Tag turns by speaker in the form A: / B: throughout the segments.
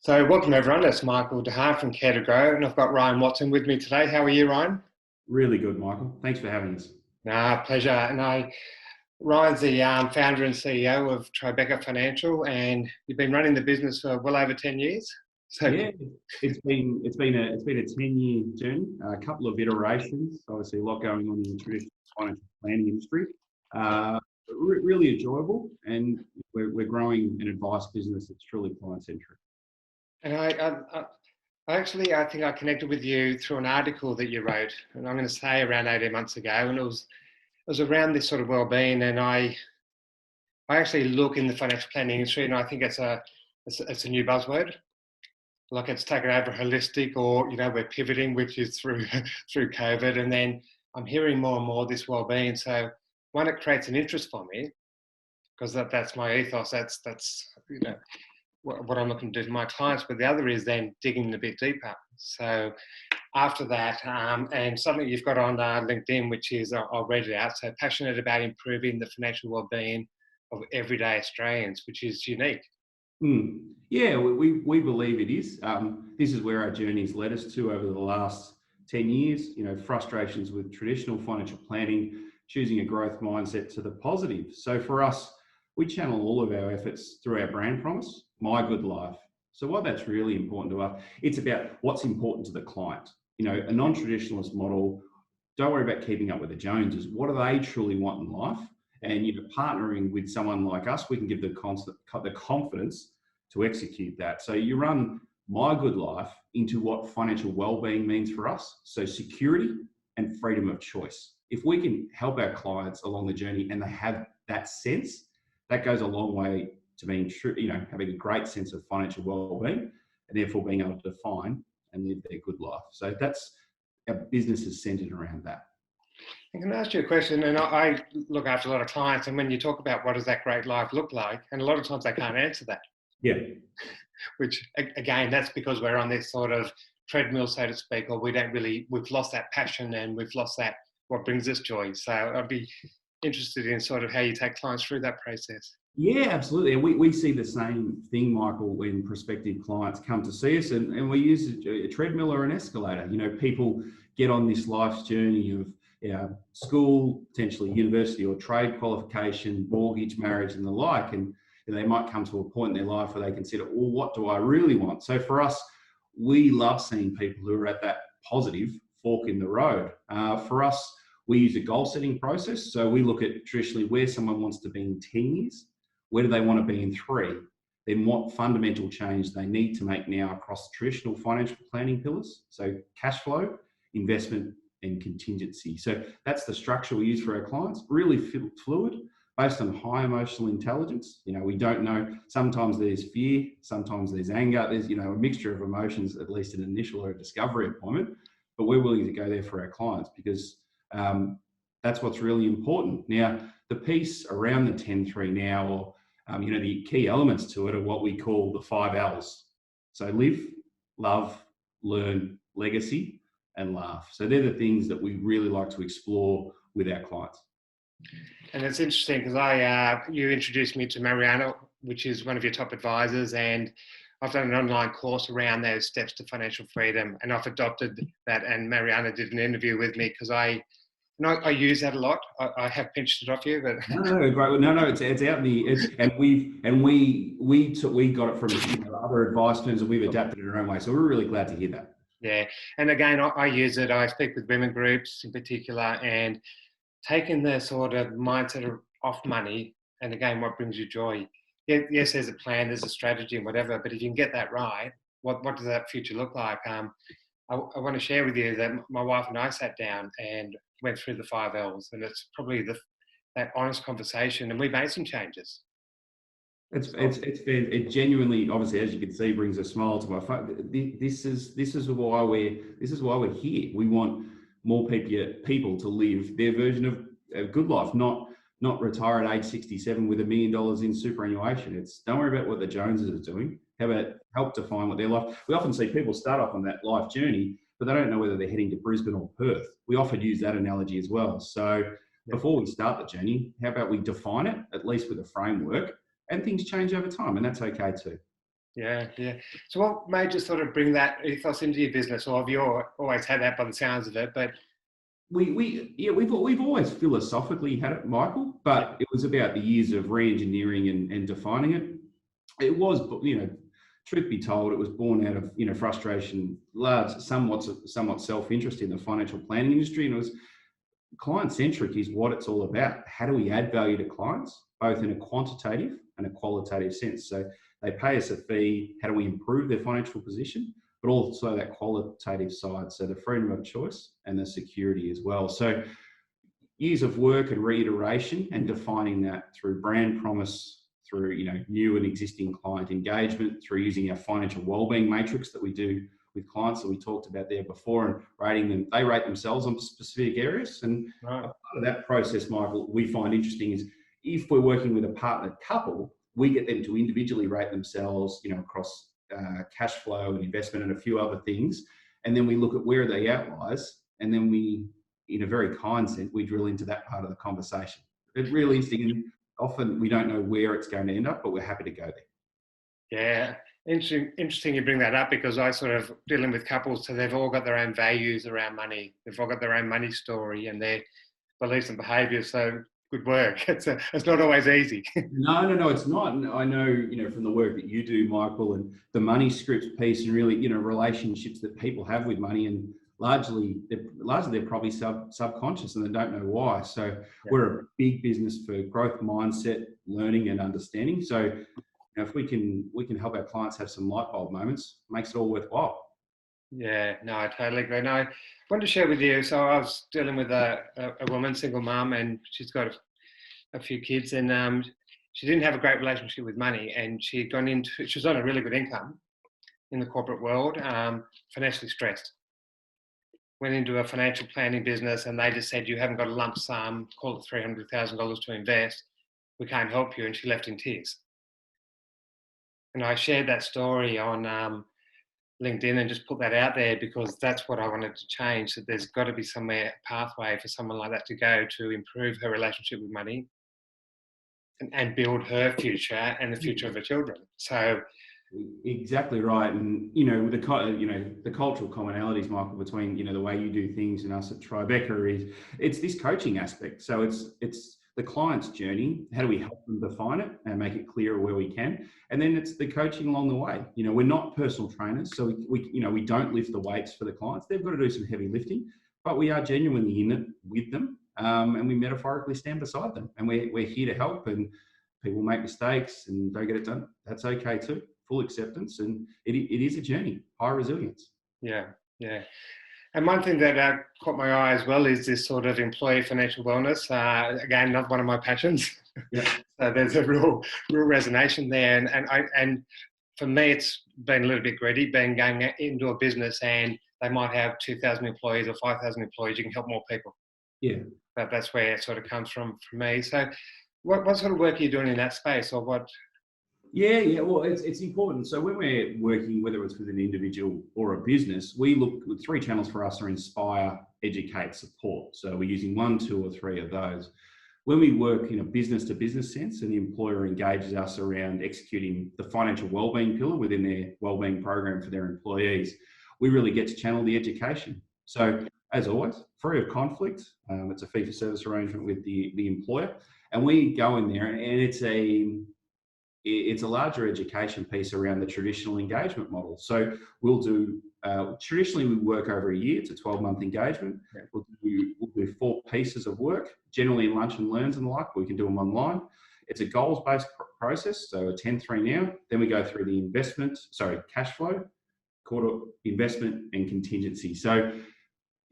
A: So welcome everyone, it's Michael DeHaan from Care to Grow, and I've got Ryan Watson with me today. How are you, Ryan?
B: Really good, Michael. Thanks for having us.
A: Pleasure. Ryan's the founder and CEO of Tribeca Financial, and you've been running the business for well over 10 years.
B: Yeah, it's been a 10-year journey, a couple of iterations. Obviously, a lot going on in the traditional financial planning industry. Really enjoyable, and we're growing an advice business that's truly client-centric.
A: And I think I connected with you through an article that you wrote, and I'm going to say around 18 months ago, and it was around this sort of well-being, and I actually look in the financial planning industry, and I think it's a new buzzword. Like it's taken over holistic, or we're pivoting, which is through through COVID, and then I'm hearing more and more this well-being. So one, it creates an interest for me because that's my ethos. That's what I'm looking to do to my clients. But the other is then digging a bit deeper. So after that, and something you've got on LinkedIn, which is I'll read it out. So passionate about improving the financial well-being of everyday Australians, which is unique.
B: Yeah, we believe it is. This is where our journey has led us to over the last 10 years. Frustrations with traditional financial planning, choosing a growth mindset to the positive. So for us, we channel all of our efforts through our brand promise, My Good Life. So why that's really important to us, it's about what's important to the client. A non-traditionalist model, don't worry about keeping up with the Joneses. What do they truly want in life? And partnering with someone like us, we can give the confidence to execute that. So you run My Good Life into what financial well-being means for us. So security and freedom of choice. If we can help our clients along the journey and they have that sense, that goes a long way to being true, having a great sense of financial well-being and therefore being able to define and live their good life. So that's our business is centered around that.
A: I can ask you a question, and I look after a lot of clients, and when you talk about what does that great life look like, and a lot of times they can't answer that.
B: Yeah.
A: Which again, that's because we're on this sort of treadmill, so to speak, or we've lost that passion and we've lost that what brings us joy. So I'd be interested in sort of how you take clients through that process.
B: Yeah, absolutely. And we see the same thing, Michael, when prospective clients come to see us, and we use a treadmill or an escalator. People get on this life's journey of school, potentially university or trade qualification, mortgage, marriage and the like. And they might come to a point in their life where they consider, well, what do I really want? So for us, we love seeing people who are at that positive fork in the road. For us, we use a goal setting process. So we look at traditionally where someone wants to be in 10 years, where do they want to be in 3, then what fundamental change they need to make now across traditional financial planning pillars. So cash flow, investment and contingency. So that's the structure we use for our clients, really fluid, based on high emotional intelligence. We don't know, sometimes there's fear, sometimes there's anger, there's, a mixture of emotions, at least an initial or a discovery appointment, but we're willing to go there for our clients because that's what's really important. Now, the piece around the 10-3 now, or the key elements to it are what we call the 5 L's. So live, love, learn, legacy, and laugh. So they're the things that we really like to explore with our clients.
A: And it's interesting because you introduced me to Mariana, which is one of your top advisors, and I've done an online course around those steps to financial freedom, and I've adopted that. And Mariana did an interview with me because I use that a lot. I have pinched it off you, but
B: no, great. No, it's out in the and we got it from other advice firms, and we've adapted it our own way. So we're really glad to hear that.
A: Yeah, and again, I use it. I speak with women groups in particular, and taking the sort of mindset off money, and again, what brings you joy. Yes, there's a plan, there's a strategy, and whatever. But if you can get that right, what does that future look like? I want to share with you that my wife and I sat down and went through the 5 L's, and it's probably that honest conversation, and we made some changes.
B: It genuinely, obviously, as you can see, brings a smile to my face. This is why we're here. We want more people to live their version of a good life, not retire at age 67 with $1 million in superannuation. It's don't worry about what the Joneses are doing. How about help define what their life? We often see people start off on that life journey, but they don't know whether they're heading to Brisbane or Perth. We often use that analogy as well. So before we start the journey, how about we define it, at least with a framework, and things change over time, and that's okay too.
A: Yeah, yeah. So what made you sort of bring that ethos into your business, or have you always had that by the sounds of it? But
B: We've always philosophically had it, Michael,
A: yeah,
B: but it was about the years of re-engineering and defining it. It was, truth be told, it was born out of frustration, large, somewhat self-interest in the financial planning industry, and it was client-centric is what it's all about. How do we add value to clients, both in a quantitative and a qualitative sense? So they pay us a fee. How do we improve their financial position? But also that qualitative side, so the freedom of choice and the security as well. So years of work and reiteration and defining that through brand promise, through new and existing client engagement, through using our financial wellbeing matrix that we do with clients that we talked about there before, and rating them. They rate themselves on specific areas, and
A: right.
B: a part of that process, Michael, we find interesting is if we're working with a partnered couple, we get them to individually rate themselves, across cash flow and investment and a few other things, and then we look at where are the outliers, and then we, in a very kind sense, we drill into that part of the conversation. It's really interesting, and often we don't know where it's going to end up, but we're happy to go there.
A: Yeah, interesting you bring that up, because I sort of dealing with couples, so they've all got their own values around money. They've all got their own money story and their beliefs and behaviours. So good work. It's not always easy.
B: No, it's not. And I know, from the work that you do, Michael, and the money scripts piece, and really, relationships that people have with money, and largely they're probably subconscious and they don't know why. So
A: Yeah.
B: we're a big business for growth mindset, learning, and understanding. So if we can help our clients have some light bulb moments, it makes it all worthwhile.
A: Yeah, no, I totally agree. No, I wanted to share with you. So I was dealing with a woman, single mum, and she's got a few kids, and she didn't have a great relationship with money, and she was on a really good income in the corporate world, financially stressed. Went into a financial planning business, and they just said, you haven't got a lump sum, call it $300,000 to invest. We can't help you. And she left in tears. And I shared that story on LinkedIn and just put that out there, because that's what I wanted to change. That there's got to be somewhere, a pathway for someone like that to go to improve her relationship with money and build her future and the future of her children. So
B: exactly right. And the cultural commonalities, Michael, between the way you do things and us at Tribeca is it's this coaching aspect. So it's the client's journey. How do we help them define it and make it clearer where we can? And then it's the coaching along the way. We're not personal trainers, so we don't lift the weights for the clients. They've got to do some heavy lifting, but we are genuinely in it with them, and we metaphorically stand beside them. And we're here to help. And people make mistakes and don't get it done. That's okay too. Full acceptance, and it is a journey. High resilience.
A: Yeah. And one thing that caught my eye as well is this sort of employee financial wellness. Again, not one of my passions.
B: Yeah.
A: So there's a real resonation there. And for me, it's been a little bit greedy, going into a business and they might have 2,000 employees or 5,000 employees. You can help more people.
B: Yeah.
A: But that's where it sort of comes from for me. So what sort of work are you doing in that space, or what?
B: Yeah. Well, it's important. So when we're working, whether it's with an individual or a business, we look with 3 channels for us are inspire, educate, support. So we're using 1, 2, or 3 of those. When we work in a business to business sense and the employer engages us around executing the financial wellbeing pillar within their wellbeing program for their employees, we really get to channel the education. So as always, free of conflict. It's a fee for service arrangement with the employer. And we go in there, and it's a larger education piece around the traditional engagement model. So we'll do, traditionally we work over a year. It's a 12-month engagement.
A: Yeah.
B: We'll do 4 pieces of work, generally in lunch and learns and the like. We can do them online. It's a goals-based process, so a 10-3 now. Then we go through the cash flow, quarter investment and contingency. So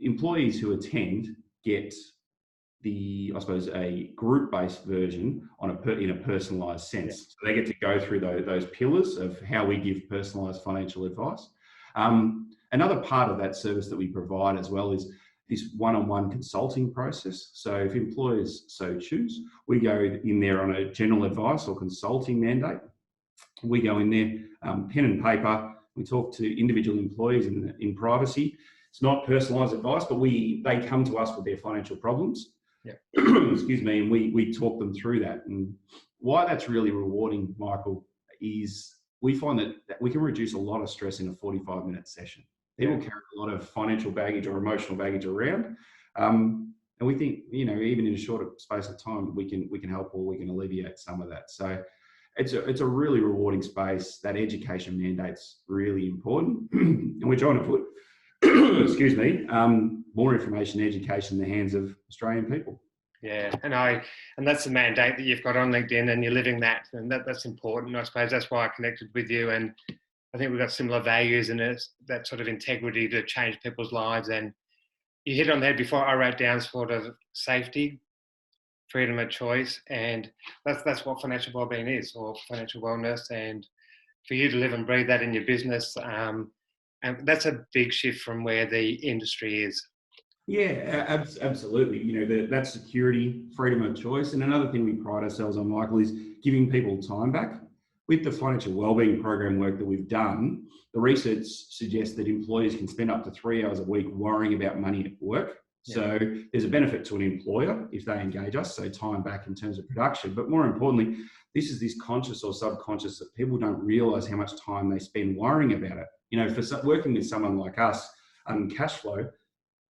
B: employees who attend get a group-based version in a personalised sense. Yeah. So they get to go through those pillars of how we give personalised financial advice. Another part of that service that we provide as well is this one-on-one consulting process. So if employers so choose, we go in there on a general advice or consulting mandate. We go in there, pen and paper. We talk to individual employees in privacy. It's not personalised advice, but they come to us with their financial problems.
A: Yeah.
B: Excuse me, and we talk them through that. And why that's really rewarding, Michael, is we find that we can reduce a lot of stress in a 45-minute session. People carry a lot of financial baggage or emotional baggage around. And we think, even in a shorter space of time, we can help or we can alleviate some of that. So it's a really rewarding space. That education mandate's really important. And we're trying to put, excuse me, more information and education in the hands of Australian people.
A: Yeah, and that's the mandate that you've got on LinkedIn, and you're living that, and that's important. I suppose that's why I connected with you, and I think we've got similar values and that sort of integrity to change people's lives. And you hit on that before. I wrote down sort of safety, freedom of choice, and that's what financial wellbeing is, or financial wellness. And for you to live and breathe that in your business, and that's a big shift from where the industry is.
B: Yeah, absolutely. That security, freedom of choice. And another thing we pride ourselves on, Michael, is giving people time back. With the financial wellbeing program work that we've done, the research suggests that employers can spend up to 3 hours a week worrying about money at work. Yeah. So there's a benefit to an employer if they engage us, so time back in terms of production. But more importantly, this is this conscious or subconscious that people don't realise how much time they spend worrying about it. For working with someone like us, cash flow,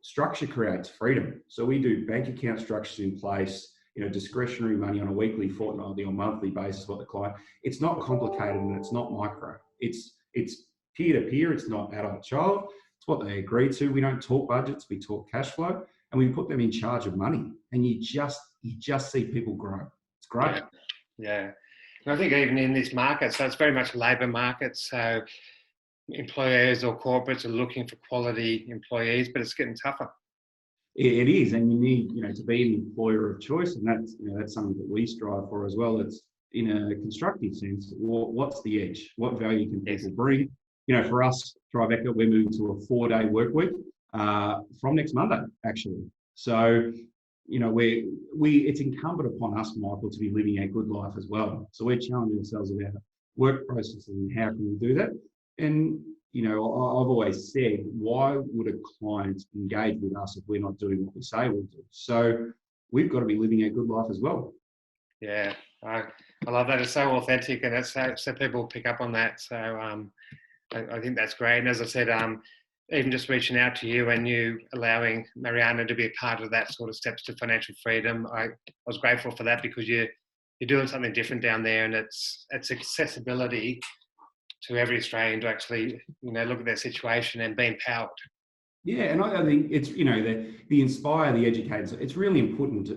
B: structure creates freedom. So we do bank account structures in place, discretionary money on a weekly, fortnightly or monthly basis what the client, it's not complicated and it's not micro. It's peer-to-peer, it's not adult-child. It's what they agree to. We don't talk budgets, we talk cash flow, and we put them in charge of money. And you just see people grow. It's great.
A: Yeah. And I think even in this market, so it's very much a labour market, so employers or corporates are looking for quality employees, but it's getting tougher.
B: It is, and you need, to be an employer of choice, and that's something that we strive for as well. It's in a constructive sense. What's the edge? What value can people bring? For us, Tribeca, we're moving to a 4-day work week from next Monday, actually. So, it's incumbent upon us, Michael, to be living a good life as well. So we're challenging ourselves about work processes and how can we do that. And I've always said, why would a client engage with us if we're not doing what we say we'll do? So we've got to be living a good life as well.
A: Yeah, I love that. It's so authentic, and it's so people pick up on that. So I think that's great. And as I said, even just reaching out to you and you allowing Mariana to be a part of that sort of steps to financial freedom, I was grateful for that, because you're doing something different down there, and it's accessibility to every Australian to actually, look at their situation and be empowered.
B: Yeah, and I think it's, the inspire, the educators, it's really important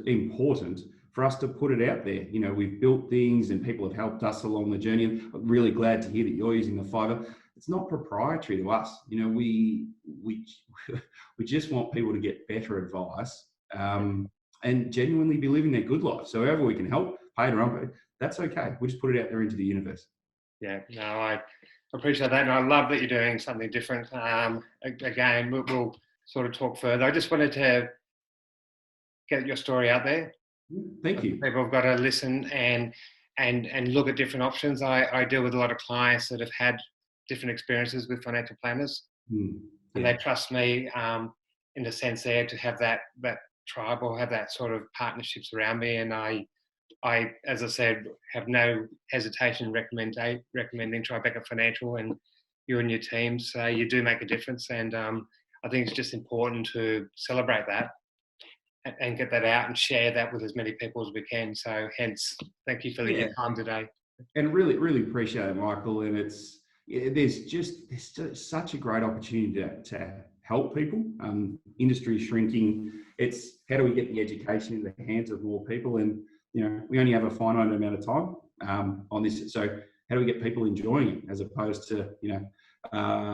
B: for us to put it out there. We've built things and people have helped us along the journey. And I'm really glad to hear that you're using the fibre. It's not proprietary to us. We just want people to get better advice and genuinely be living their good life. So however we can help, paid or unpaid, that's okay. We just put it out there into the universe.
A: Yeah, no, I appreciate that, and I love that you're doing something different. Again, we'll sort of talk further. I just wanted to get your story out there.
B: Thank you.
A: People have got to listen and look at different options. I deal with a lot of clients that have had different experiences with financial planners, and they trust me in the sense there to have that tribe or have that sort of partnerships around me. And I, as I said, have no hesitation recommending Tribeca Financial and you and your team. So you do make a difference, and I think it's just important to celebrate that and get that out and share that with as many people as we can. So hence, thank you for your time today.
B: And really, really appreciate it, Michael. And there's such a great opportunity to help people. Industry is shrinking. It's how do we get the education in the hands of more people? And we only have a finite amount of time on this. So how do we get people enjoying it as opposed to,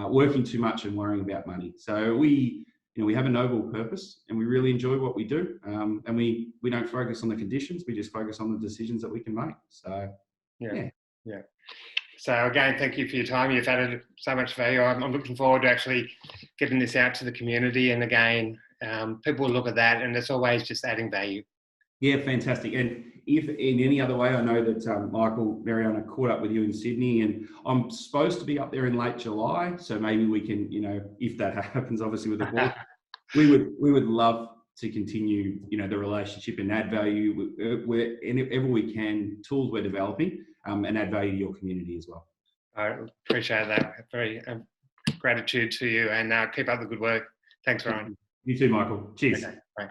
B: working too much and worrying about money? So we have a noble purpose and we really enjoy what we do. And we don't focus on the conditions. We just focus on the decisions that we can make. So, yeah.
A: So again, thank you for your time. You've added so much value. I'm looking forward to actually getting this out to the community. And again, people will look at that, and it's always just adding value.
B: Yeah, fantastic. And if in any other way, I know that Michael, Mariana caught up with you in Sydney, and I'm supposed to be up there in late July. So maybe we can, if that happens, obviously with the board, we would love to continue, the relationship and add value wherever we can, tools we're developing, and add value to your community as well.
A: I appreciate that. Very gratitude to you, and keep up the good work. Thanks, Ryan.
B: You too, Michael. Cheers.
A: Okay, bye.